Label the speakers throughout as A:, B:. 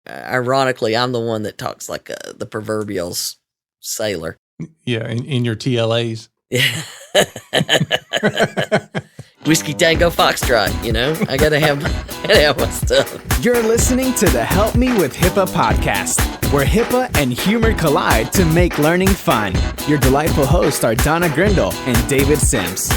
A: ironically, I'm the one that talks like the proverbial sailor.
B: Yeah, in your TLAs.
A: Yeah. Whiskey Tango Foxtrot, I gotta have my stuff.
C: You're listening to the Help Me with HIPAA podcast, where HIPAA and humor collide to make learning fun. Your delightful hosts are Donna Grindle and David Sims.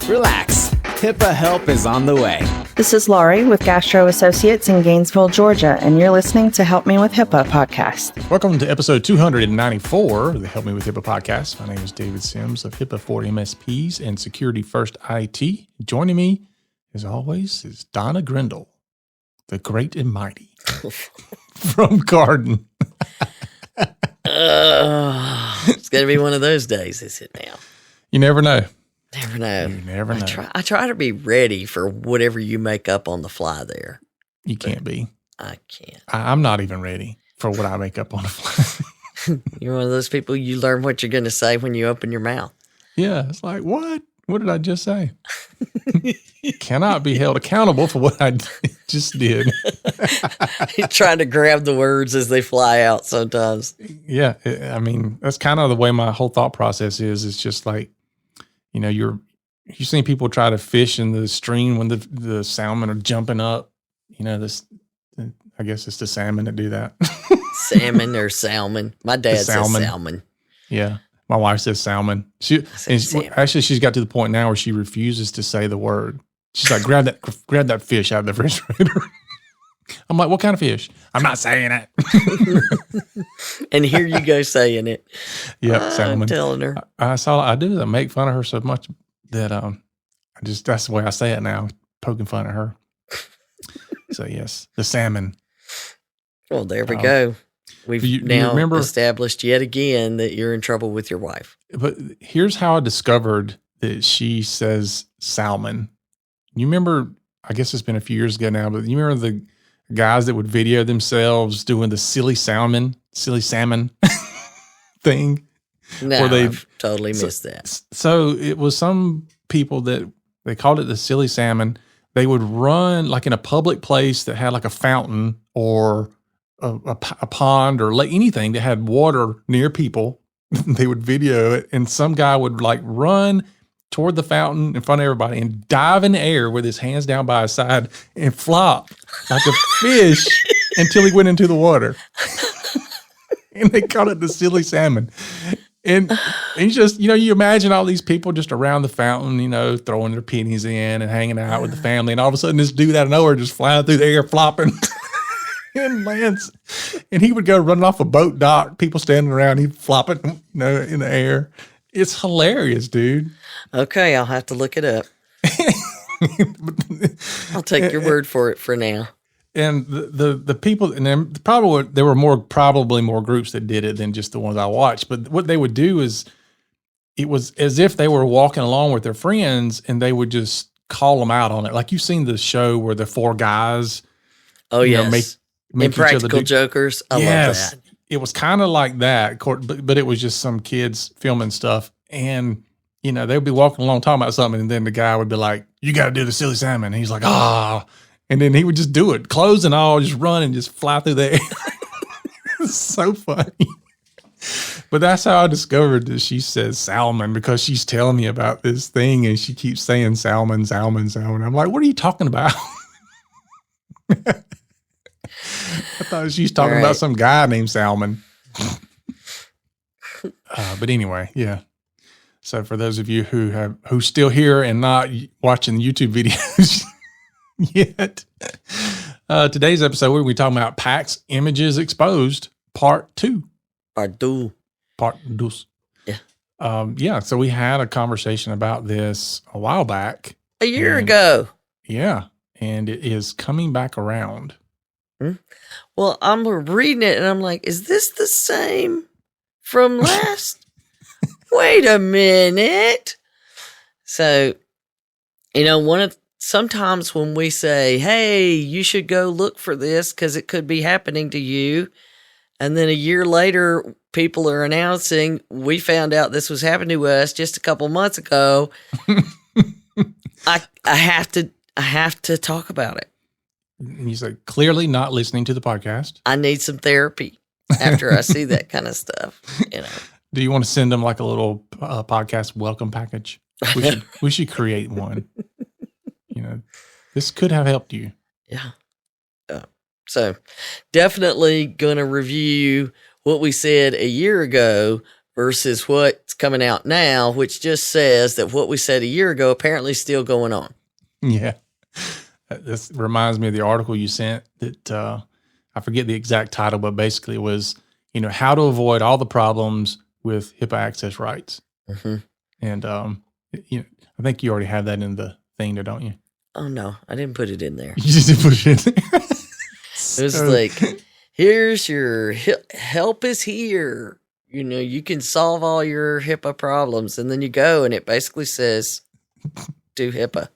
C: Relax, HIPAA help is on the way.
D: This is Laurie with Gastro Associates in Gainesville, Georgia, and you're listening to Help Me with HIPAA podcast.
B: Welcome to episode 294 of the Help Me with HIPAA podcast. My name is David Sims of HIPAA for MSPs and Security First IT. Joining me, as always, is Donna Grindle, the great and mighty from Garden.
A: It's going to be one of those days, is it now?
B: You never know.
A: Never know.
B: You never know.
A: I try to be ready for whatever you make up on the fly there.
B: You can't be.
A: I can't.
B: I'm not even ready for what I make up on the fly.
A: You're one of those people, you learn what you're going to say when you open your mouth.
B: Yeah, it's like, what? What did I just say? Cannot be held accountable for what I just did.
A: You're trying to grab the words as they fly out sometimes.
B: Yeah, I mean, that's kind of the way my whole thought process is. It's just like, you've seen people try to fish in the stream when the salmon are jumping up. I guess it's the salmon that do that.
A: Salmon or salmon. My dad says salmon. Yeah.
B: My wife says salmon. Actually, she's got to the point now where she refuses to say the word. She's like, grab that fish out of the refrigerator. I'm like, what kind of fish? I'm not saying it.
A: And here you go saying it.
B: Yep, salmon.
A: I'm telling her.
B: I do. I make fun of her so much that that's the way I say it now, poking fun at her. So yes, the salmon.
A: Well, there we go. We've established yet again that you're in trouble with your wife.
B: But here's how I discovered that she says salmon. You remember, I guess it's been a few years ago now, but you remember the guys that would video themselves doing the silly salmon thing?
A: No, I've totally missed that.
B: So it was some people that they called it the silly salmon. They would run like in a public place that had like a fountain or a pond or anything that had water near people. They would video it, and some guy would like run toward the fountain in front of everybody and dive in the air with his hands down by his side and flop like a fish until he went into the water. And they called it the silly salmon. And just, you imagine all these people just around the fountain, throwing their pennies in and hanging out with the family. And all of a sudden this dude out of nowhere just flying through the air, flopping and lands. And he would go running off a boat dock, people standing around, he'd flopping, in the air. It's hilarious, dude.
A: Okay, I'll have to look it up. I'll take your word for it for now.
B: And the people, and then there were probably more groups that did it than just the ones I watched. But what they would do is, it was as if they were walking along with their friends, and they would just call them out on it. Like you've seen the show where the four guys,
A: yes,
B: make
A: Impractical Jokers. I love that.
B: It was kind of like that, but it was just some kids filming stuff, and they'd be walking along talking about something, and then the guy would be like, "You got to do the silly salmon." And he's like, "Ah." And then he would just do it, clothes and all, just run and just fly through the air. It's so funny. But that's how I discovered that she says salmon, because she's telling me about this thing and she keeps saying salmon, salmon, salmon. I'm like, what are you talking about? I thought she was talking about some guy named Salmon. But anyway, yeah. So for those of you who's still here and not watching YouTube videos yet, today's episode we're going to be talking about PACS Images Exposed Part 2.
A: Part 2.
B: Yeah. So we had a conversation about this a while back.
A: A year ago.
B: Yeah. And it is coming back around.
A: Well, I'm reading it and I'm like, is this the same from last? Wait a minute. So, sometimes when we say, hey, you should go look for this because it could be happening to you. And then a year later, people are announcing, we found out this was happening to us just a couple months ago. I have to talk about it.
B: And you say, clearly not listening to the podcast.
A: I need some therapy after I see that kind of stuff.
B: Do you want to send them like a little podcast welcome package? We should create one. This could have helped you.
A: Yeah. So definitely going to review what we said a year ago versus what's coming out now, which just says that what we said a year ago apparently is still going on.
B: Yeah. This reminds me of the article you sent that I forget the exact title, but basically it was, how to avoid all the problems with HIPAA access rights.
A: Mm-hmm.
B: And, I think you already have that in the thing there, don't you?
A: Oh, no, I didn't put it in there.
B: You just didn't put it in there.
A: It was like, here's your help is here. You can solve all your HIPAA problems. And then you go and it basically says, do HIPAA.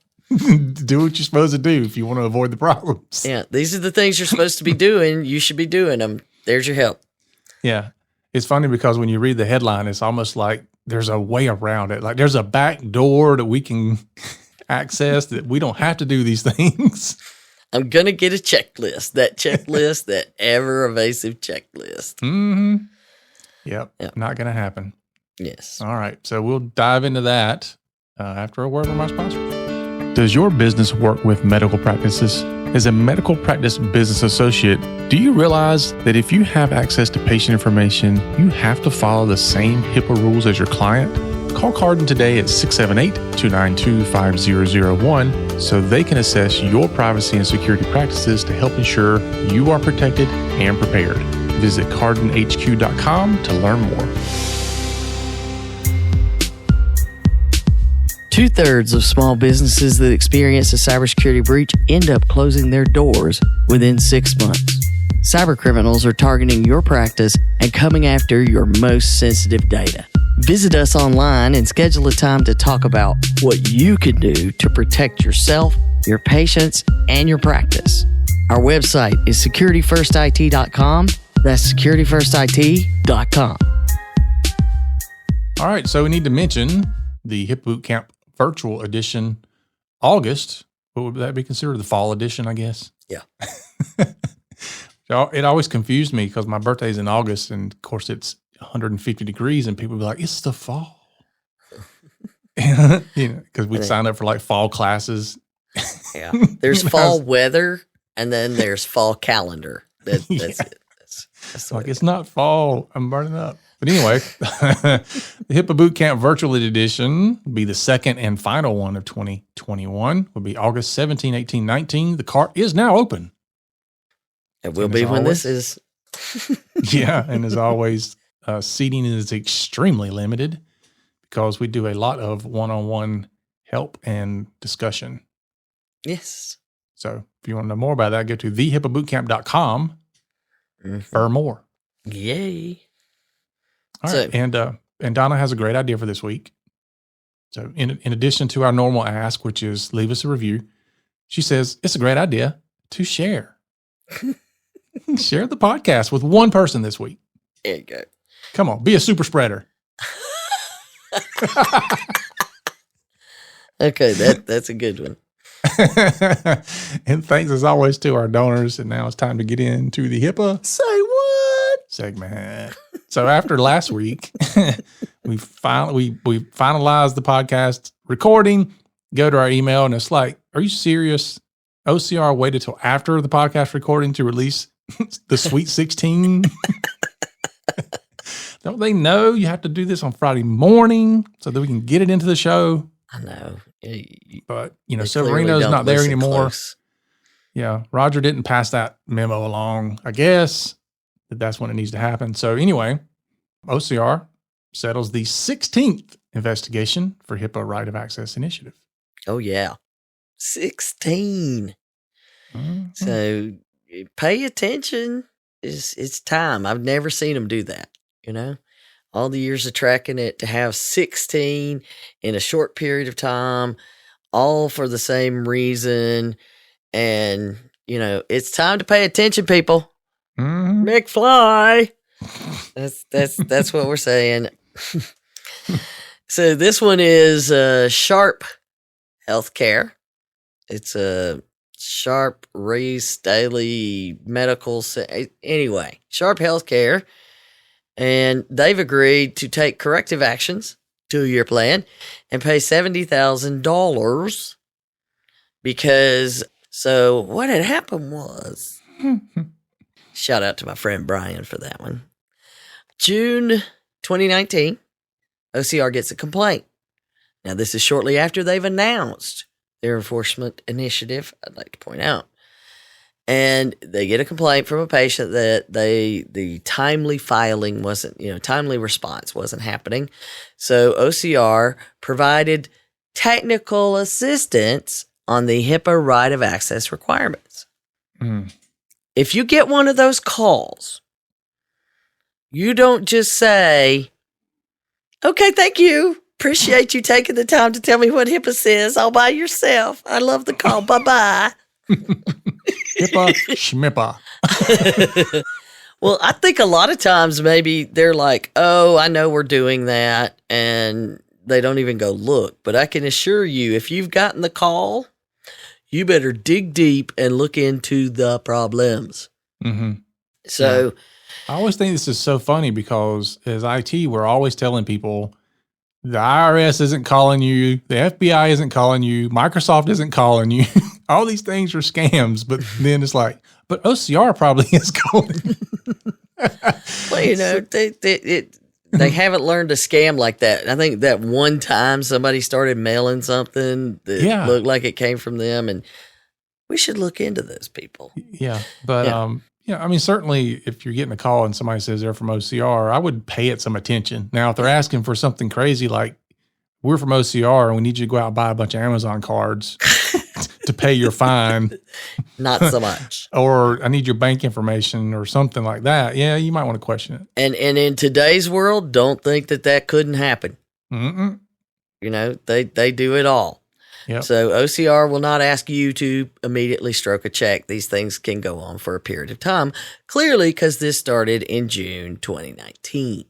B: Do what you're supposed to do if you want to avoid the problems.
A: Yeah, these are the things you're supposed to be doing. You should be doing them. There's your help.
B: Yeah. It's funny because when you read the headline, it's almost like there's a way around it. Like there's a back door that we can access that we don't have to do these things.
A: I'm going to get a checklist. That checklist, that ever evasive checklist.
B: Mm-hmm. Yep. Not going to happen.
A: Yes.
B: All right. So we'll dive into that after a word from our sponsors. Does your business work with medical practices? As a medical practice business associate, do you realize that if you have access to patient information, you have to follow the same HIPAA rules as your client? Call Carden today at 678-292-5001 so they can assess your privacy and security practices to help ensure you are protected and prepared. Visit cardenhq.com to learn more.
A: 2/3 of small businesses that experience a cybersecurity breach end up closing their doors within 6 months. Cybercriminals are targeting your practice and coming after your most sensitive data. Visit us online and schedule a time to talk about what you can do to protect yourself, your patients, and your practice. Our website is securityfirstit.com. That's securityfirstit.com.
B: All right, so we need to mention the HIPAA Bootcamp Virtual Edition August. What would that be considered? The fall edition, I guess?
A: Yeah.
B: It always confused me because my birthday's in August, and of course it's 150 degrees, and people be like, it's the fall. Because we'd sign up for like fall classes.
A: Yeah. There's fall weather, and then there's fall calendar. That's it. That's
B: like, it's not fall. I'm burning up. But anyway, the HIPAA Bootcamp Virtual Edition will be the second and final one of 2021. Will be August 17, 18, 19. The cart is now open.
A: It will be when this is.
B: Yeah, and as always, seating is extremely limited because we do a lot of one-on-one help and discussion.
A: Yes.
B: So if you want to know more about that, go to thehipaabootcamp.com for more.
A: Yay.
B: All right. And Donna has a great idea for this week. So in addition to our normal ask, which is leave us a review, she says it's a great idea to share. Share the podcast with one person this week.
A: There you go.
B: Come on, be a super spreader.
A: Okay, that's a good one.
B: And thanks as always to our donors. And now it's time to get into the HIPAA
A: Say what?
B: segment. So after last week, we finalized the podcast recording, go to our email, and it's like, are you serious? OCR waited till after the podcast recording to release the Sweet 16. Don't they know you have to do this on Friday morning so that we can get it into the show?
A: I know.
B: But, Severino's not there anymore. Close. Yeah. Roger didn't pass that memo along, I guess. That's when it needs to happen. So anyway, OCR settles the 16th investigation for HIPAA Right of Access Initiative.
A: Oh, yeah. 16.
B: Mm-hmm.
A: So pay attention. It's time. I've never seen them do that, all the years of tracking it, to have 16 in a short period of time, all for the same reason. And, it's time to pay attention, people.
B: Mm-hmm.
A: McFly. That's what we're saying. So this one is Sharp Healthcare. It's a Sharp Reese Daily Medical. Anyway, Sharp Healthcare. And they've agreed to take corrective actions, 2-year plan, and pay $70,000 because, so what had happened was, shout out to my friend Brian for that one. June 2019, OCR gets a complaint. Now, this is shortly after they've announced their enforcement initiative, I'd like to point out. And they get a complaint from a patient that the timely filing wasn't, timely response wasn't happening. So OCR provided technical assistance on the HIPAA right of access requirements. If you get one of those calls, you don't just say, okay, thank you. Appreciate you taking the time to tell me what HIPAA says all by yourself. I love the call. Bye-bye.
B: HIPAA, schmippa.
A: Well, I think a lot of times maybe they're like, oh, I know we're doing that, and they don't even go look. But I can assure you, if you've gotten the call, you better dig deep and look into the problems.
B: Mm-hmm.
A: So
B: yeah. I always think this is so funny because as IT, we're always telling people the IRS isn't calling you, the FBI isn't calling you, Microsoft isn't calling you. All these things are scams, but then it's like, but OCR probably is calling.
A: Well, they haven't learned to scam like that. I think that one time somebody started mailing something that looked like it came from them, and we should look into those people.
B: Yeah, but I mean, certainly if you're getting a call and somebody says they're from OCR, I would pay it some attention. Now, if they're asking for something crazy like, we're from OCR and we need you to go out and buy a bunch of Amazon cards to pay your fine.
A: Not so much.
B: Or I need your bank information or something like that. Yeah, you might want to question it.
A: And in today's world, don't think that couldn't happen.
B: Mm-mm.
A: They do it all.
B: Yep.
A: So OCR will not ask you to immediately stroke a check. These things can go on for a period of time, clearly because this started in June 2019.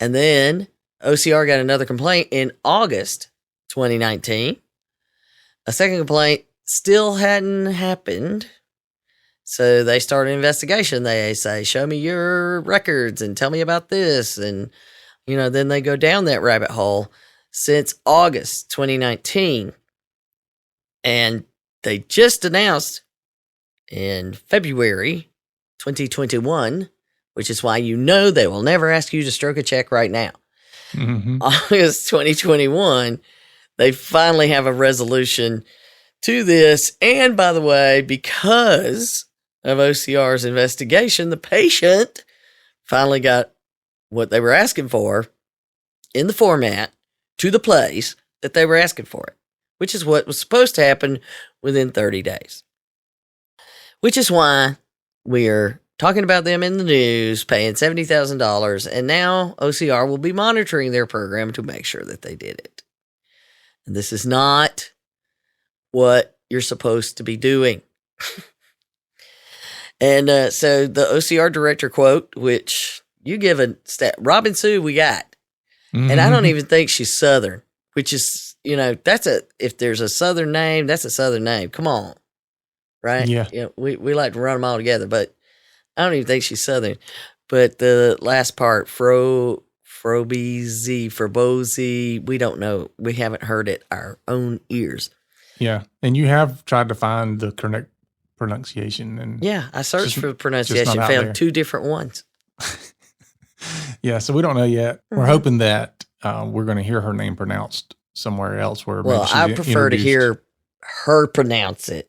A: And then OCR got another complaint in August 2019. A second complaint still hadn't happened. So they start an investigation. They say, show me your records and tell me about this. And, then they go down that rabbit hole since August 2019. And they just announced in February 2021, which is why they will never ask you to stroke a check right now.
B: Mm-hmm.
A: August 2021, they finally have a resolution to this. And by the way, because of OCR's investigation, the patient finally got what they were asking for in the format to the place that they were asking for it, which is what was supposed to happen within 30 days. Which is why we're talking about them in the news, paying $70,000, and now OCR will be monitoring their program to make sure that they did it. And this is not what you're supposed to be doing. And so the OCR director quote, which you give a stat, Robin Sue, we got. Mm-hmm. And I don't even think she's Southern, which is, if there's a Southern name, that's a Southern name. Come on. Right?
B: Yeah.
A: We like to run them all together, but I don't even think she's Southern. But the last part, Frobezy, we don't know. We haven't heard it our own ears.
B: Yeah. And you have tried to find the correct pronunciation. And
A: yeah, I searched for the pronunciation, found two different ones.
B: Yeah, so we don't know yet. Mm-hmm. We're hoping that we're going to hear her name pronounced somewhere else. Where
A: well, I prefer to hear her pronounce it.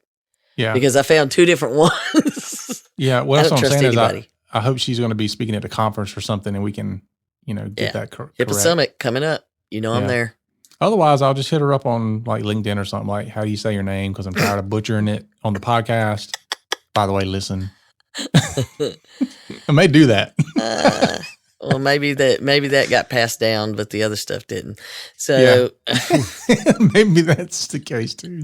B: Yeah.
A: Because I found two different ones.
B: Yeah, well, that's what I'm saying is I hope she's going to be speaking at a conference or something and we can, get that correct.
A: HIPAA Summit coming up. I'm there.
B: Otherwise, I'll just hit her up on like LinkedIn or something like, how do you say your name? Because I'm tired of butchering it on the podcast. By the way, listen. I may do that.
A: Well, maybe that got passed down, but the other stuff didn't. So
B: maybe that's the case too.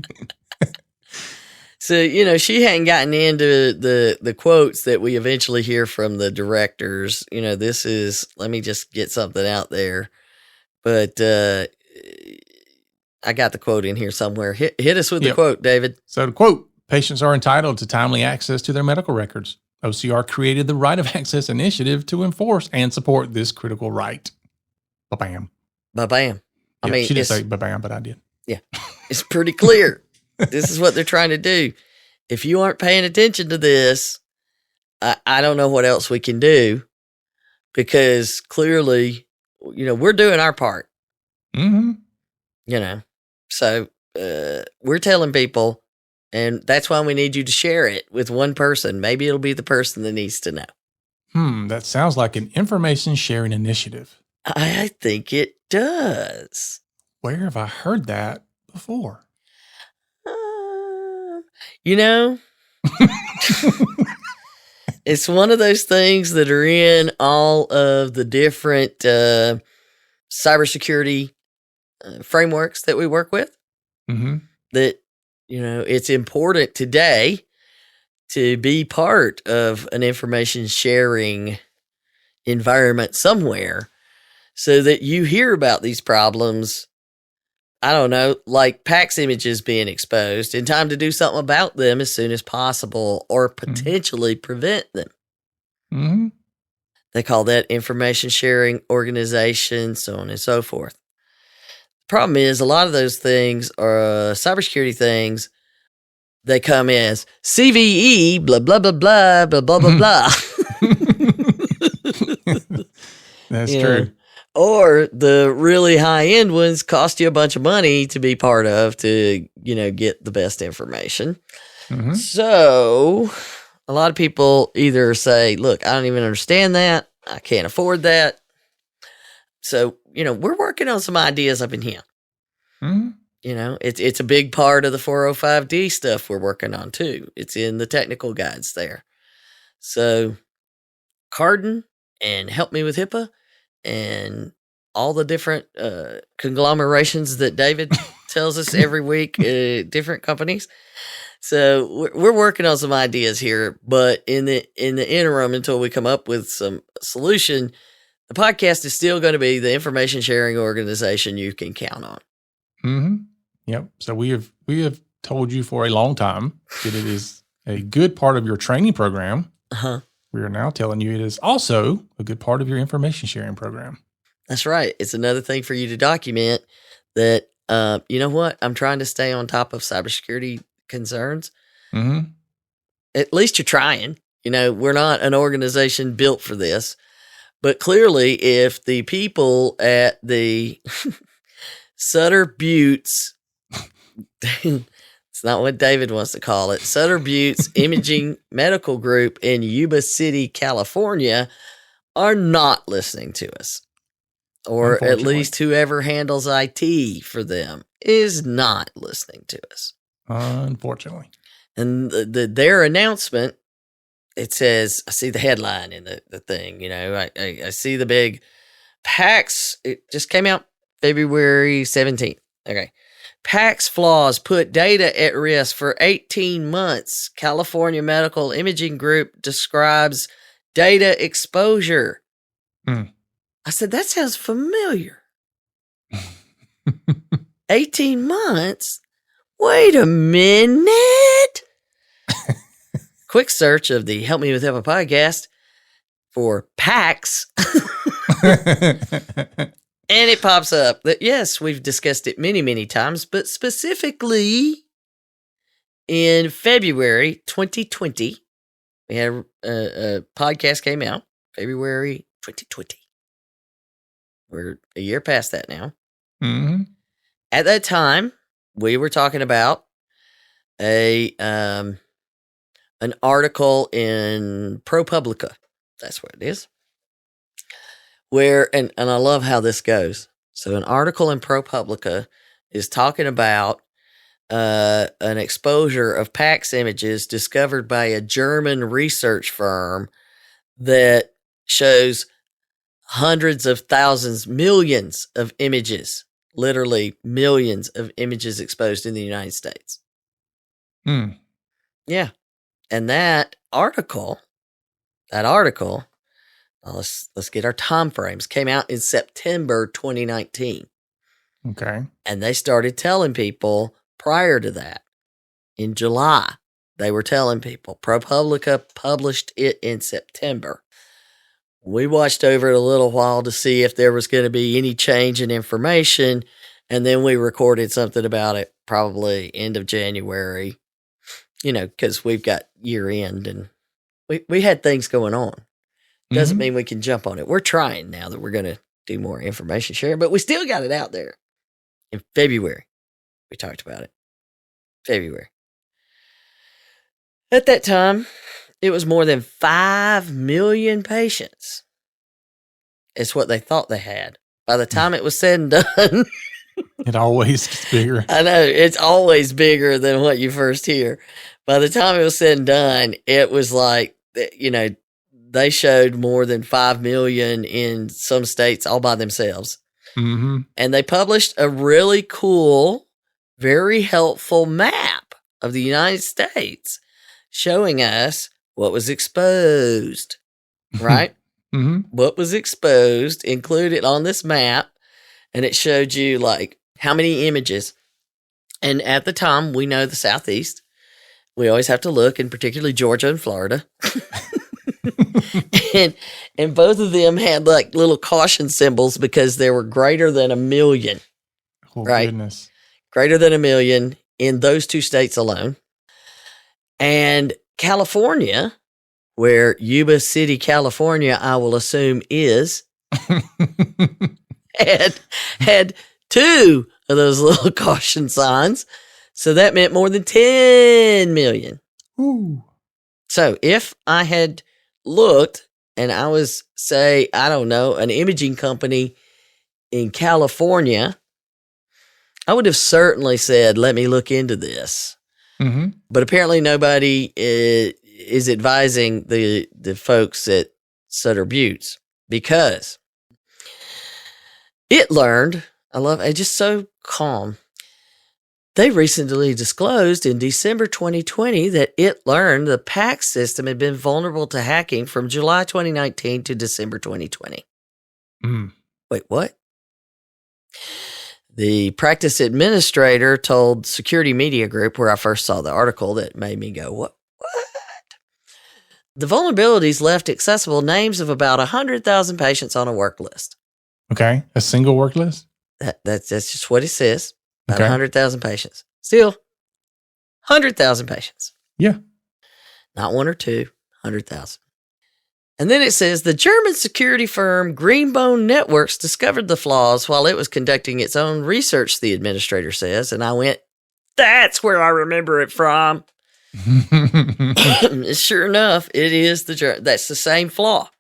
A: So, she hadn't gotten into the quotes that we eventually hear from the directors. This is, let me just get something out there. But I got the quote in here somewhere. Hit us with the quote, David.
B: So the quote, Patients are entitled to timely access to their medical records. OCR created the Right of Access Initiative to enforce and support this critical right. Ba-bam.
A: Ba-bam. I mean,
B: She didn't say ba-bam, but I did.
A: Yeah, it's pretty clear. This is what they're trying to do. If you aren't paying attention to this, I don't know what else we can do, because clearly, we're doing our part.
B: Mm-hmm.
A: So we're telling people, and that's why we need you to share it with one person. Maybe it'll be the person that needs to know.
B: That sounds like an information sharing initiative.
A: I think it does.
B: Where have I heard that before?
A: It's one of those things that are in all of the different cybersecurity frameworks that we work with.
B: Mm-hmm.
A: That, it's important today to be part of an information sharing environment somewhere, so that you hear about these problems, I don't know, like PACS images being exposed, in time to do something about them as soon as possible, or potentially prevent them.
B: Mm-hmm.
A: They call that information sharing organization, so on and so forth. The problem is, a lot of those things are cybersecurity things. They come as CVE, blah, blah, blah, blah, blah, blah, blah, blah.
B: That's true.
A: Or the really high end ones cost you a bunch of money to be part of to, get the best information.
B: Mm-hmm.
A: So a lot of people either say, look, I don't even understand that. I can't afford that. So, we're working on some ideas up in here.
B: Mm-hmm.
A: It's a big part of the 405D stuff we're working on too. It's in the technical guides there. So Cardin and Help Me with HIPAA and all the different conglomerations that David tells us every week, different companies. So we're working on some ideas here, but in the interim, until we come up with some solution, the podcast is still going to be the information sharing organization you can count on.
B: Mm-hmm. Yep. So we have told you for a long time that it is a good part of your training program.
A: Uh-huh.
B: We are now telling you it is also a good part of your information sharing program.
A: That's right. It's another thing for you to document that, you know what? I'm trying to stay on top of cybersecurity concerns.
B: Mm-hmm.
A: At least you're trying. We're not an organization built for this. But clearly, if the people at the Sutter Buttes, it's not what David wants to call it, Sutter Buttes Imaging Medical Group in Yuba City, California, are not listening to us, or at least whoever handles IT for them is not listening to us.
B: Unfortunately.
A: And their announcement, it says, I see the headline in the thing, I see the big PACS. It just came out February 17th. Okay. PACS flaws put data at risk for 18 months. California Medical Imaging Group describes data exposure. I said, that sounds familiar. 18 months? Wait a minute. Quick search of the Help Me with HIPAA podcast for PACS. And it pops up that, yes, we've discussed it many, many times, but specifically in February 2020, we had a podcast came out, February 2020. We're a year past that now.
B: Mm-hmm.
A: At that time, we were talking about an article in ProPublica. That's what it is. Where, and I love how this goes. So an article in ProPublica is talking about an exposure of PACS images discovered by a German research firm that shows hundreds of thousands, millions of images, literally millions of images exposed in the United States. Yeah. And that article, let's get our time frames, came out in September 2019.
B: Okay.
A: And they started telling people prior to that in July They were telling people. ProPublica published it in September. We watched over it a little while to see if there was going to be any change in information, and then we recorded something about it probably end of January, because we've got year end and we had things going on. Doesn't mean we can jump on it. We're trying now that we're going to do more information sharing, but we still got it out there. In February, we talked about it. February. At that time, it was more than 5 million patients. It's what they thought they had. By the time it was said and done,
B: it always gets bigger.
A: I know, it's always bigger than what you first hear. By the time it was said and done, it was like, they showed more than 5 million in some states all by themselves.
B: Mm-hmm.
A: And they published a really cool, very helpful map of the United States showing us what was exposed, right?
B: Mm-hmm.
A: What was exposed included on this map. And it showed you like how many images. And at the time, we know the Southeast. We always have to look, and particularly Georgia and Florida. and both of them had like little caution symbols because there were greater than 1 million.
B: Oh,
A: right?
B: Goodness.
A: Greater than 1 million in those 2 states alone. And California, where Yuba City, California, I will assume is, had 2 of those little caution signs. So that meant more than 10 million.
B: Ooh.
A: So if I had looked and I was, say, I don't know, an imaging company in California, I would have certainly said, let me look into this.
B: Mm-hmm.
A: But apparently nobody is advising the folks at Sutter Buttes because it learned, it's just so calm. They recently disclosed in December 2020 that it learned the PACS system had been vulnerable to hacking from July 2019 to December 2020.
B: Mm.
A: Wait, what? The practice administrator told Security Media Group, where I first saw the article that made me go, what? The vulnerabilities left accessible names of about 100,000 patients on a work list.
B: Okay. A single work list?
A: That's just what it says. About
B: Okay.
A: 100,000 patients. Still, 100,000 patients.
B: Yeah.
A: Not 1 or 2, 100,000. And then it says the German security firm Greenbone Networks discovered the flaws while it was conducting its own research, the administrator says. And I went, that's where I remember it from. Sure enough, it is that's the same flaw.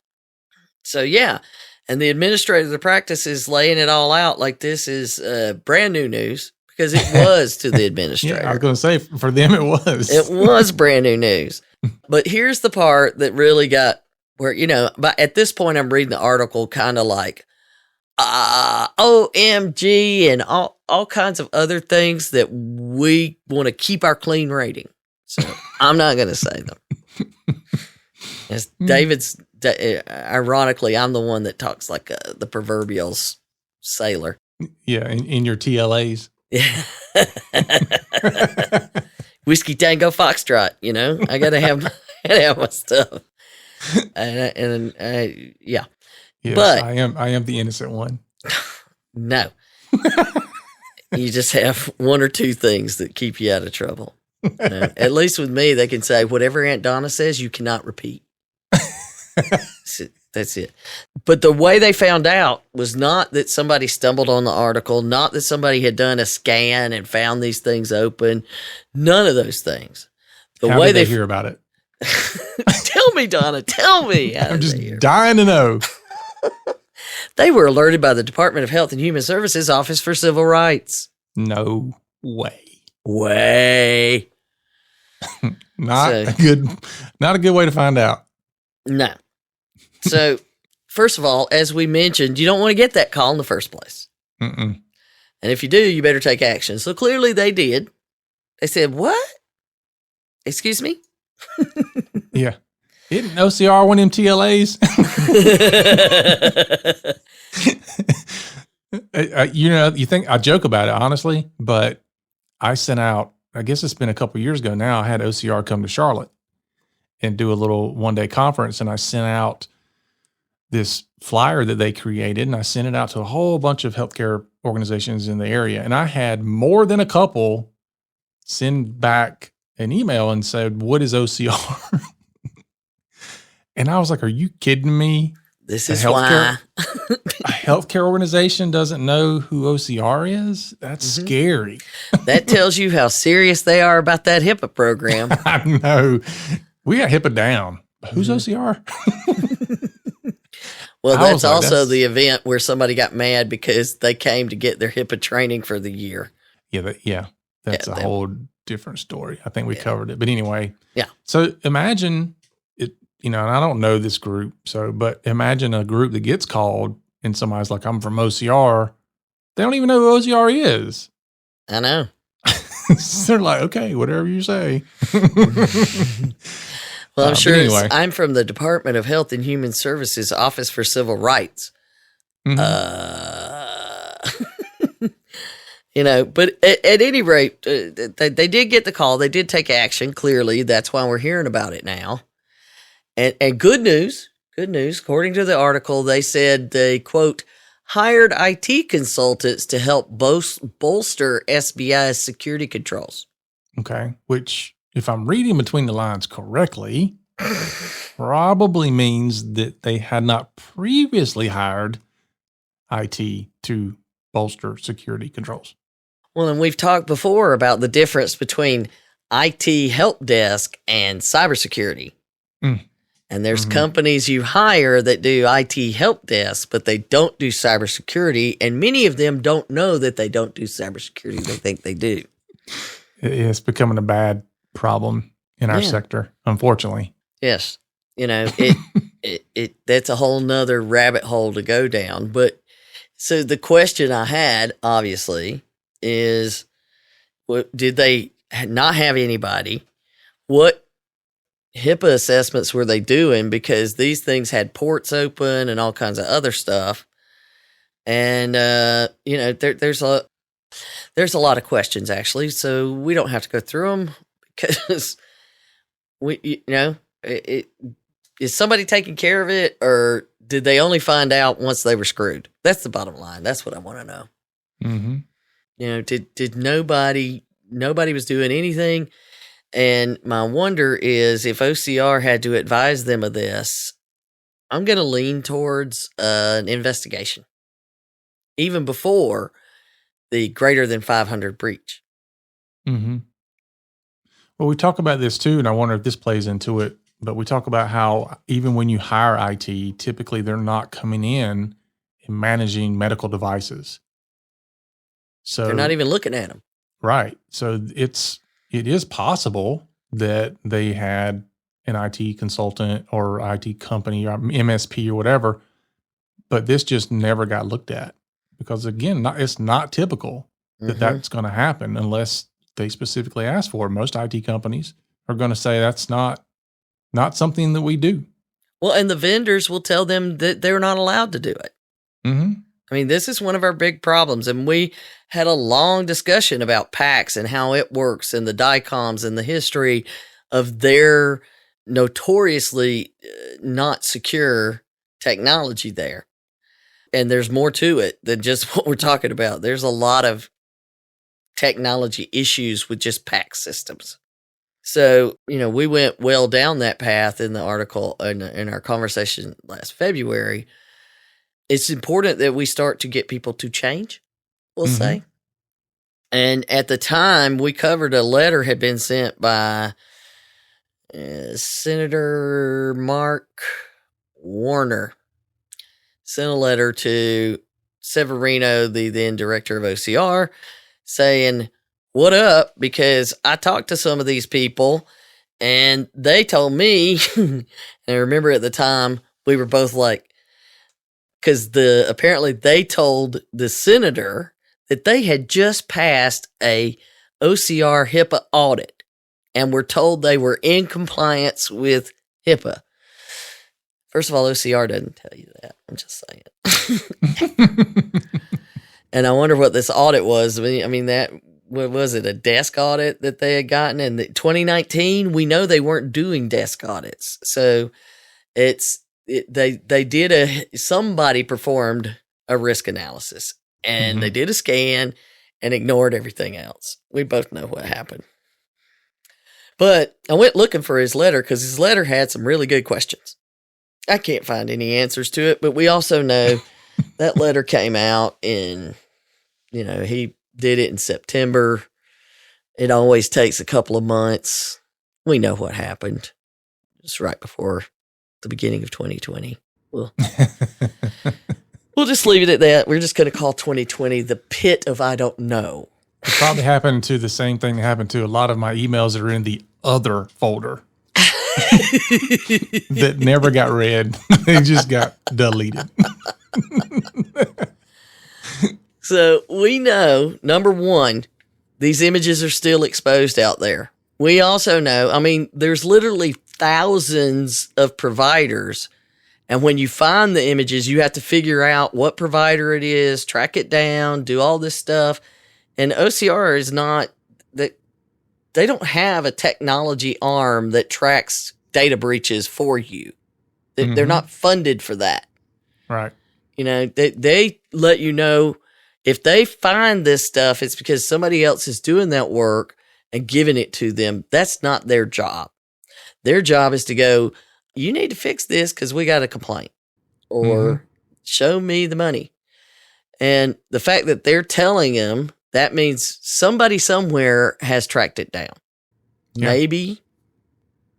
A: So yeah. And the administrator of the practice is laying it all out like this is brand new news because it was to the administrator.
B: Yeah, I was going to say, for them it was.
A: It was brand new news. But here's the part that really got where, but at this point I'm reading the article kind of like, OMG and all kinds of other things that we want to keep our clean rating. So I'm not going to say them. As David's, ironically, I'm the one that talks like the proverbial sailor.
B: Yeah, in your TLAs.
A: Yeah. Whiskey Tango Foxtrot, I gotta have my stuff. And yeah.
B: Yes,
A: but
B: I am the innocent one.
A: No. You just have 1 or 2 things that keep you out of trouble. At least with me, they can say, whatever Aunt Donna says, you cannot repeat. That's it. But the way they found out was not that somebody stumbled on the article, not that somebody had done a scan and found these things open. None of those things.
B: How did they hear about it?
A: Tell me, Donna. Tell me.
B: I'm just dying to know.
A: They were alerted by the Department of Health and Human Services Office for Civil Rights.
B: No way. Not a good way to find out.
A: No. So, first of all, as we mentioned, you don't want to get that call in the first place.
B: Mm-mm.
A: And if you do, you better take action. So clearly they did. They said, what? Excuse me?
B: Yeah. Isn't OCR one of them TLAs? You think I joke about it, honestly, but I sent out I guess it's been a couple years ago now, I had OCR come to Charlotte and do a little one-day conference, and I sent out this flyer that they created, and I sent it out to a whole bunch of healthcare organizations in the area. And I had more than a couple send back an email and said, "What is OCR?" And I was like, "Are you kidding me?
A: This is why
B: A healthcare organization doesn't know who OCR is? That's scary."
A: that tells you how serious they are about that HIPAA program.
B: I know. We got HIPAA down. Who's OCR?
A: Well,
B: I
A: that's
B: was like,
A: also
B: that's-
A: the event where somebody got mad because they came to get their HIPAA training for the year.
B: Yeah, that's
A: Yeah,
B: a whole different story. I think we covered it. But anyway.
A: Yeah.
B: So imagine it, and I don't know this group, but imagine a group that gets called and somebody's like, "I'm from OCR." They don't even know who OCR is.
A: I know.
B: So they're like, "Okay, whatever you say."
A: Well, I'm
B: But
A: sure
B: anyway.
A: I'm from the Department of Health and Human Services Office for Civil Rights.
B: Mhm.
A: But at any rate, they did get the call. They did take action. Clearly, that's why we're hearing about it now. And good news. According to the article, they said they, quote, hired IT consultants to help bolster SBI's security controls.
B: Okay. Which, if I'm reading between the lines correctly, probably means that they had not previously hired IT to bolster security controls.
A: Well, and we've talked before about the difference between IT help desk and cybersecurity.
B: Mm.
A: And there's companies you hire that do IT help desk, but they don't do cybersecurity. And many of them don't know that they don't do cybersecurity. They think they do.
B: It's becoming a bad problem in our
A: Yeah.
B: sector, unfortunately.
A: Yes. That's a whole nother rabbit hole to go down. But so the question I had, obviously, is did they not have anybody? What HIPAA assessments were they doing? Because these things had ports open and all kinds of other stuff. And, there's a lot of questions, actually. So we don't have to go through them because is somebody taking care of it, or did they only find out once they were screwed? That's the bottom line. That's what I want to know.
B: Mm-hmm.
A: Did nobody was doing anything? And my wonder is if OCR had to advise them of this, I'm going to lean towards an investigation, even before the greater than 500 breach.
B: Mm-hmm. Well, we talk about this too, and I wonder if this plays into it, but we talk about how even when you hire IT, typically they're not coming in and managing medical devices. So
A: They're not even looking at them.
B: right. So it is possible that they had an IT consultant or IT company or MSP or whatever, but this just never got looked at because again, it's not typical that that's going to happen unless they specifically ask for it. Most IT companies are going to say that's not something that we do.
A: Well, and the vendors will tell them that they're not allowed to do it.
B: Mm-hmm.
A: I mean, this is one of our big problems, and we had a long discussion about PACS and how it works and the DICOMs and the history of their notoriously not secure technology there. And there's more to it than just what we're talking about. There's a lot of technology issues with just PACS systems. So, we went well down that path in the article in our conversation last February. It's important that we start to get people to change, we'll say. And at the time, we covered a letter had been sent by Senator Mark Warner. Sent a letter to Severino, the then director of OCR, saying, "What up?" Because I talked to some of these people and they told me, and I remember at the time we were both like, because apparently they told the senator that they had just passed a OCR HIPAA audit and were told they were in compliance with HIPAA. First of all, OCR doesn't tell you that. I'm just saying. And I wonder what this audit was. I mean, that what was it, a desk audit that they had gotten in 2019. We know they weren't doing desk audits. So somebody performed a risk analysis and they did a scan and ignored everything else. We both know what happened. But I went looking for his letter because his letter had some really good questions. I can't find any answers to it, but we also know that letter came out in, he did it in September. It always takes a couple of months. We know what happened. Just right before the beginning of 2020. We'll just leave it at that. We're just going to call 2020 the pit of I don't know.
B: It probably happened to the same thing that happened to a lot of my emails that are in the other folder that never got read. They just got deleted.
A: So we know, number one, these images are still exposed out there. We also know, there's literally thousands of providers. And when you find the images, you have to figure out what provider it is, track it down, do all this stuff. And OCR is not that they don't have a technology arm that tracks data breaches for you. They're not funded for that.
B: Right.
A: They let you know if they find this stuff, it's because somebody else is doing that work and giving it to them. That's not their job. Their job is to go, you need to fix this because we got a complaint, or show me the money. And the fact that they're telling them, that means somebody somewhere has tracked it down. Yeah. Maybe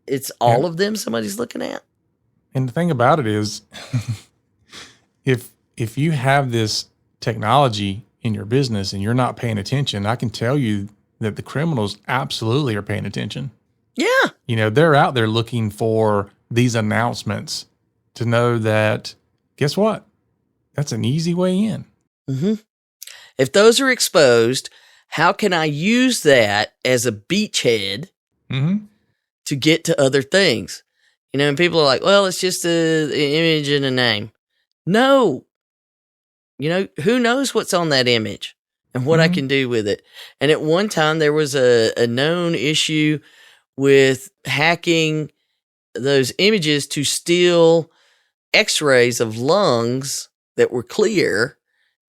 A: it's all of them somebody's looking at.
B: And the thing about it is, if you have this technology in your business and you're not paying attention, I can tell you that the criminals absolutely are paying attention.
A: Yeah.
B: They're out there looking for these announcements to know that, guess what? That's an easy way in.
A: Mm-hmm. If those are exposed, how can I use that as a beachhead to get to other things? And people are like, well, it's just an image and a name. No. Who knows what's on that image and what I can do with it? And at one time, there was a known issue with hacking those images to steal x-rays of lungs that were clear,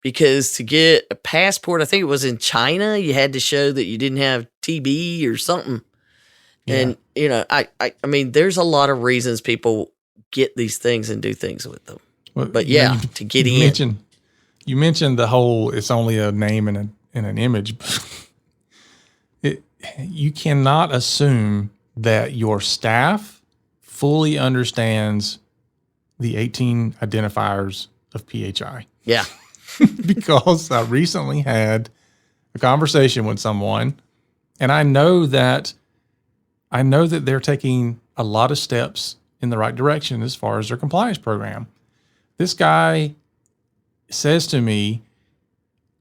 A: because to get a passport, I think it was in China, you had to show that you didn't have TB or something. Yeah. And, there's a lot of reasons people get these things and do things with them. Well, but to get in.
B: You mentioned the whole, it's only a name and an image. You cannot assume that your staff fully understands the 18 identifiers of PHI.
A: Yeah.
B: Because I recently had a conversation with someone, and I know that they're taking a lot of steps in the right direction as far as their compliance program. This guy says to me,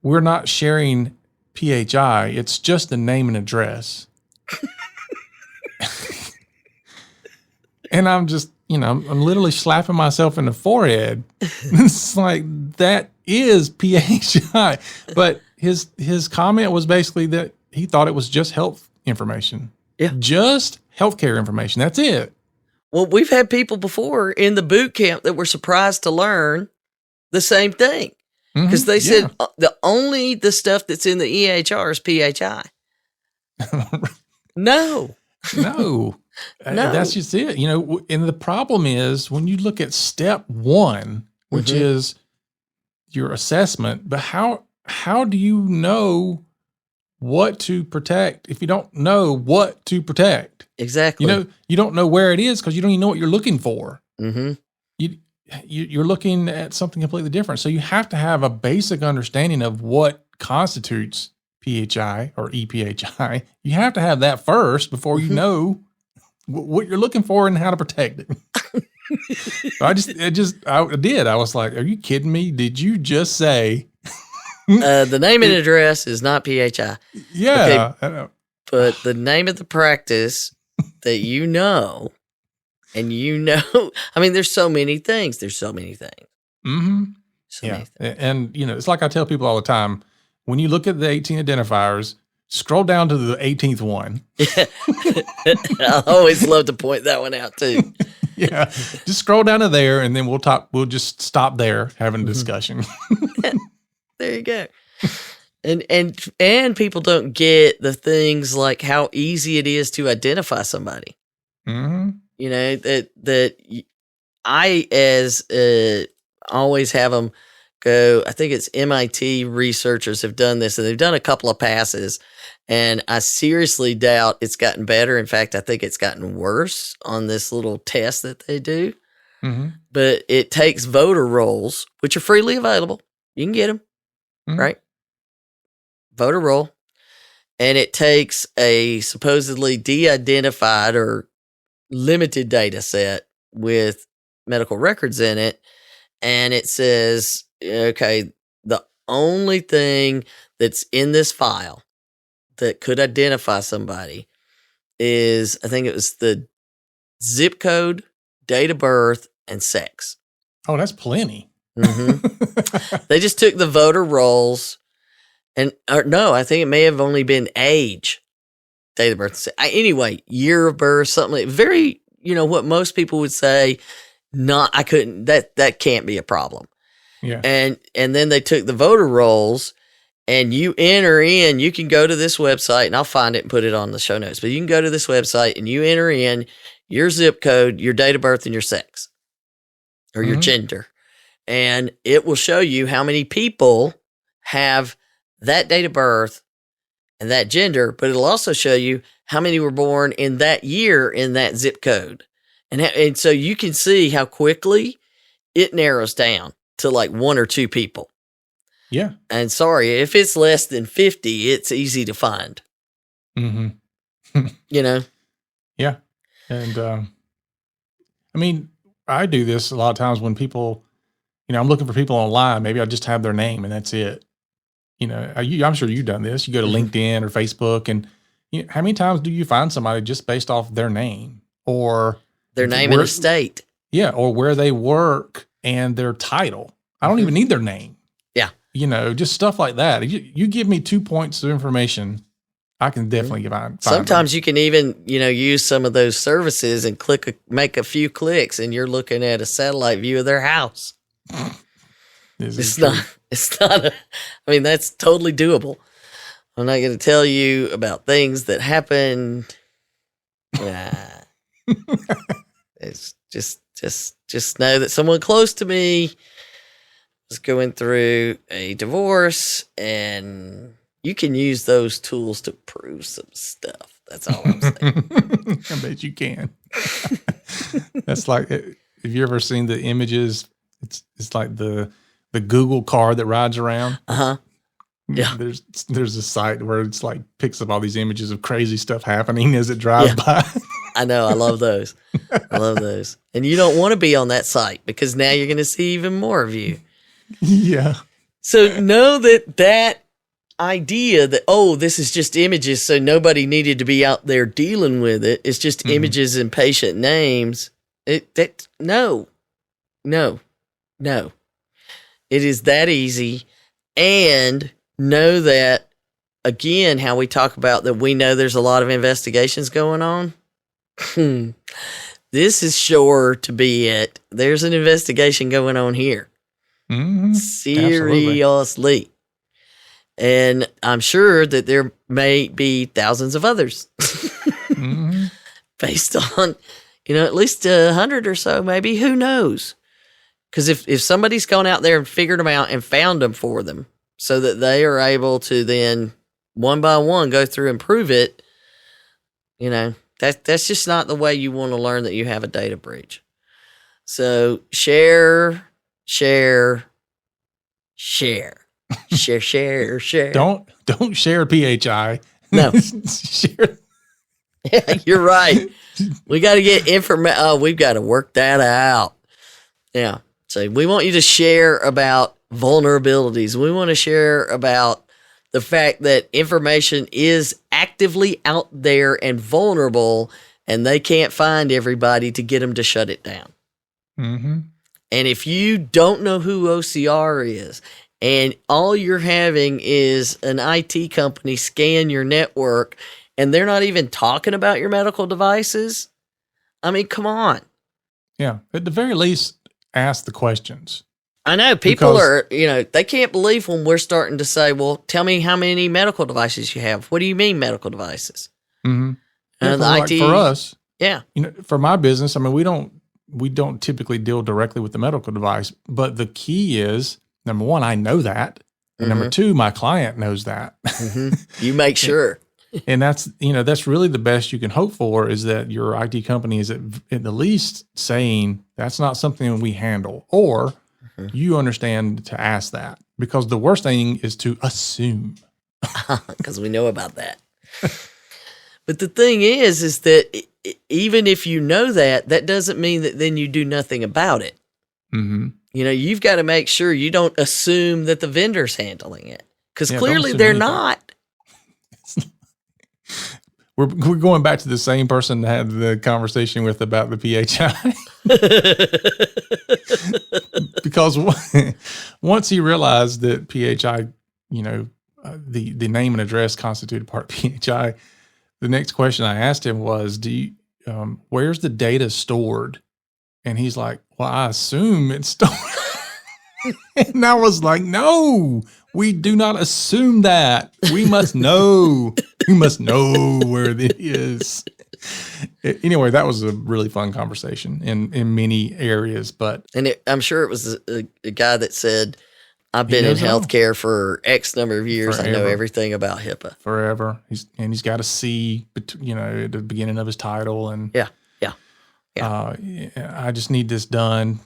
B: we're not sharing PHI, it's just the name and address. And I'm just, I'm literally slapping myself in the forehead. It's like, that is PHI. But his comment was basically that he thought it was just health information.
A: Yeah.
B: Just healthcare information. That's it.
A: Well, we've had people before in the boot camp that were surprised to learn the same thing. Because they said the stuff that's in the EHR is PHI. No.
B: No. That's just it. And the problem is when you look at step one, which is your assessment, but how do you know what to protect if you don't know what to protect?
A: Exactly.
B: You don't know where it is because you don't even know what you're looking for.
A: Mm-hmm.
B: You're looking at something completely different. So you have to have a basic understanding of what constitutes PHI or EPHI. You have to have that first before you know what you're looking for and how to protect it. I did. I was like, are you kidding me? Did you just say
A: the name and address is not PHI?
B: Yeah.
A: Okay, but the name of the practice that and there's so many things.
B: Mm-hmm.
A: Many things.
B: And it's like I tell people all the time, when you look at the 18 identifiers, scroll down to the 18th one.
A: I always love to point that one out too.
B: Yeah. Just scroll down to there and then we'll just stop there having a discussion.
A: There you go. And people don't get the things like how easy it is to identify somebody.
B: Mm-hmm.
A: You know, that I always have them go, I think it's MIT researchers have done this, and they've done a couple of passes, and I seriously doubt it's gotten better. In fact, I think it's gotten worse on this little test that they do.
B: Mm-hmm.
A: But it takes voter rolls, which are freely available. You can get them, right? Voter roll. And it takes a supposedly de-identified or limited data set with medical records in it. And it says, okay, the only thing that's in this file that could identify somebody is, I think it was the zip code, date of birth, and sex.
B: Oh, that's plenty.
A: Mm-hmm. They just took the voter rolls no, I think it may have only been age, date of birth. Anyway, year of birth, something like very, what most people would say, that can't be a problem.
B: Yeah.
A: And then they took the voter rolls and you enter in, you can go to this website and I'll find it and put it on the show notes, but you can go to this website and you enter in your zip code, your date of birth, and your sex or your gender. And it will show you how many people have that date of birth and that gender, but it'll also show you how many were born in that year in that zip code. And so you can see how quickly it narrows down to like one or two people.
B: Yeah.
A: And sorry, if it's less than 50, it's easy to find.
B: Mm-hmm. Yeah. And, I mean, I do this a lot of times when people, I'm looking for people online. Maybe I just have their name and that's it. I'm sure you've done this. You go to LinkedIn or Facebook, and how many times do you find somebody just based off their name or
A: their name and estate?
B: Yeah, or where they work and their title. I don't even need their name.
A: Yeah,
B: just stuff like that. If you give me 2 points of information, I can definitely find.
A: Sometimes you can even use some of those services and make a few clicks, and you're looking at a satellite view of their house. It's not that's totally doable. I'm not going to tell you about things that happen. It's just know that someone close to me was going through a divorce, and you can use those tools to prove some stuff. That's all I'm saying.
B: I bet you can. That's like, have you ever seen the images? It's like the Google car that rides around.
A: Uh-huh. Yeah.
B: There's a site where it's like picks up all these images of crazy stuff happening as it drives by.
A: I know. I love those. And you don't want to be on that site because now you're going to see even more of you.
B: Yeah.
A: So know that idea that, this is just images, so nobody needed to be out there dealing with it. It's just images and patient names. No. It is that easy. And know that, again, how we talk about that we know there's a lot of investigations going on. This is sure to be it. There's an investigation going on here.
B: Mm-hmm.
A: Seriously.
B: Absolutely.
A: And I'm sure that there may be thousands of others based on, at least 100 or so, maybe. Who knows? Because if somebody's gone out there and figured them out and found them for them so that they are able to then one by one go through and prove it, that's just not the way you want to learn that you have a data breach. So share.
B: Don't share PHI.
A: No.
B: Share.
A: Yeah, you're right. We got to get information. Oh, we've got to work that out. Yeah. So we want you to share about vulnerabilities. We want to share about the fact that information is actively out there and vulnerable, and they can't find everybody to get them to shut it down.
B: Mm-hmm.
A: And if you don't know who OCR is, and all you're having is an IT company scan your network, and they're not even talking about your medical devices. I mean, come on.
B: Yeah. At the very least, ask the questions.
A: I know people are, they can't believe when we're starting to say, well, tell me how many medical devices you have. What do you mean medical devices?
B: Mm-hmm.
A: The
B: like
A: IT,
B: for us,
A: yeah.
B: For my business, I mean, we don't typically deal directly with the medical device, but the key is, number one, I know that. And number two, my client knows that.
A: You make sure.
B: And that's really the best you can hope for, is that your IT company is at the least saying that's not something we handle, or you understand to ask that, because the worst thing is to assume.
A: Because we know about that. But the thing is that even if you know that, that doesn't mean that then you do nothing about it.
B: Mm-hmm.
A: You've got to make sure you don't assume that the vendor's handling it, because clearly they're not.
B: We're going back to the same person that had the conversation with about the PHI. Because once he realized that PHI, the name and address constituted part of PHI, the next question I asked him was, where's the data stored? And he's like, well, I assume it's stored. And I was like, no, we do not assume that. We must know. We must know where it is. Anyway, that was a really fun conversation in many areas.
A: I'm sure it was a guy that said, I've been in healthcare for X number of years. Forever. I know everything about HIPAA.
B: Forever. He's got a C, at the beginning of his title. And
A: yeah.
B: I just need this done,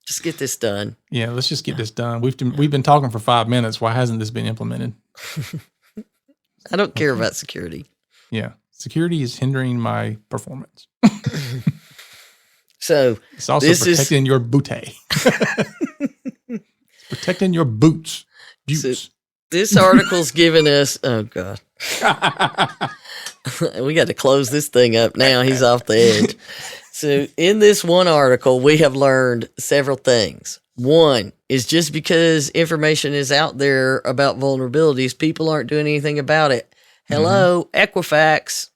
A: Just get this done.
B: Yeah, let's just get this done. We've been talking for 5 minutes. Why hasn't this been implemented?
A: I don't care about security.
B: Yeah, security is hindering my performance.
A: So
B: it's also protecting your booty. Protecting your boots.
A: So this article's giving us. Oh God. We got to close this thing up now. He's off the edge. So in this one article, we have learned several things. One is, just because information is out there about vulnerabilities, people aren't doing anything about it. Hello, Equifax.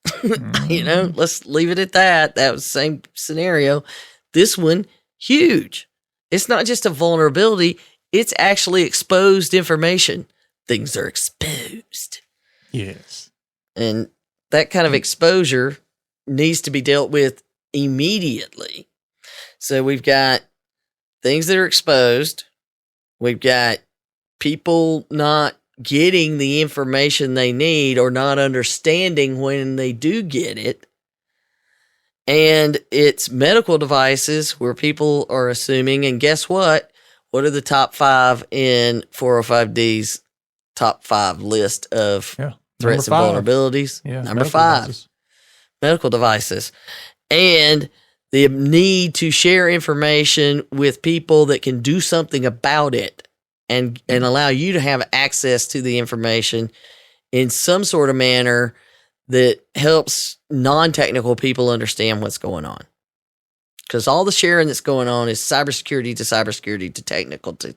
A: Let's leave it at that. That was the same scenario. This one, huge. It's not just a vulnerability. It's actually exposed information. Things are exposed.
B: Yes.
A: And that kind of exposure needs to be dealt with immediately. So we've got things that are exposed. We've got people not getting the information they need or not understanding when they do get it. And it's medical devices where people are assuming, and guess what? What are the top 5 in 405D's top 5 list of threats and vulnerabilities?
B: Yeah,
A: Number 5,
B: devices.
A: Medical devices. And the need to share information with people that can do something about it and allow you to have access to the information in some sort of manner that helps non-technical people understand what's going on. Because all the sharing that's going on is cybersecurity to technical to,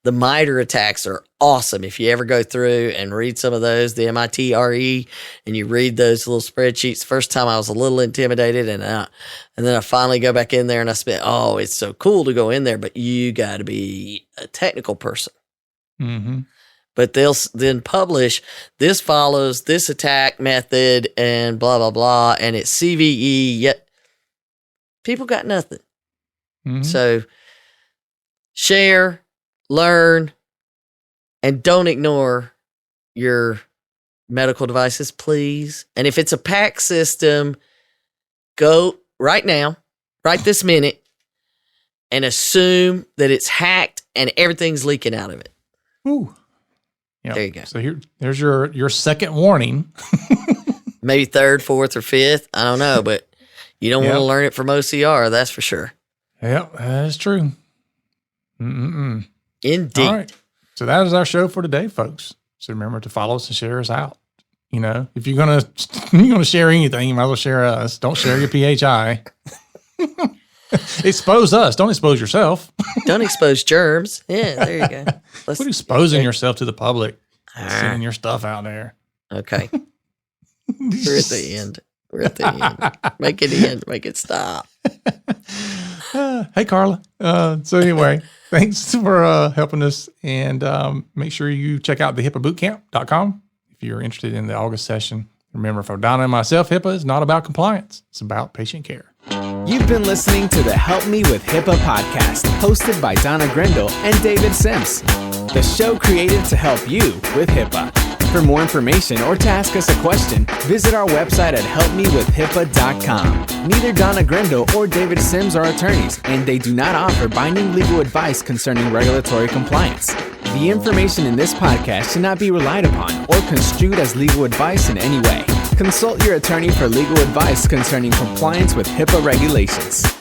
A: The MITRE attacks are awesome. If you ever go through and read some of those, the MITRE, and you read those little spreadsheets, first time I was a little intimidated, and then I finally go back in there and it's so cool to go in there, but you got to be a technical person.
B: Mm-hmm.
A: But they'll then publish, this follows this attack method and blah, blah, blah, and it's CVE, yet people got nothing.
B: Mm-hmm.
A: So share, learn, and don't ignore your medical devices, please. And if it's a PACS system, go right now, right this minute, and assume that it's hacked and everything's leaking out of it.
B: Ooh. Yep.
A: There you go.
B: So there's your second warning.
A: Maybe 3rd, 4th, or 5th. I don't know, but you don't want to learn it from OCR, that's for sure.
B: Yep, that's true. Mm-mm-mm.
A: Indeed.
B: All right. So that is our show for today, folks. So remember to follow us and share us out. If you're gonna share anything, you might as well share us. Don't share your PHI. Expose us. Don't expose yourself.
A: Don't expose germs. Yeah, there you go.
B: Quit exposing yourself to the public, sending your stuff out there.
A: Okay. We're at the end. We're at the end. Make it end. Make it stop.
B: Hey, Carla. So anyway, thanks for helping us. And make sure you check out the HIPAAbootcamp.com if you're interested in the August session. Remember, for Donna and myself, HIPAA is not about compliance. It's about patient care.
C: You've been listening to the Help Me with HIPAA podcast, hosted by Donna Grindle and David Sims. The show created to help you with HIPAA. For more information or to ask us a question, visit our website at helpmewithhipaa.com. Neither Donna Grindle or David Sims are attorneys, and they do not offer binding legal advice concerning regulatory compliance. The information in this podcast should not be relied upon or construed as legal advice in any way. Consult your attorney for legal advice concerning compliance with HIPAA regulations.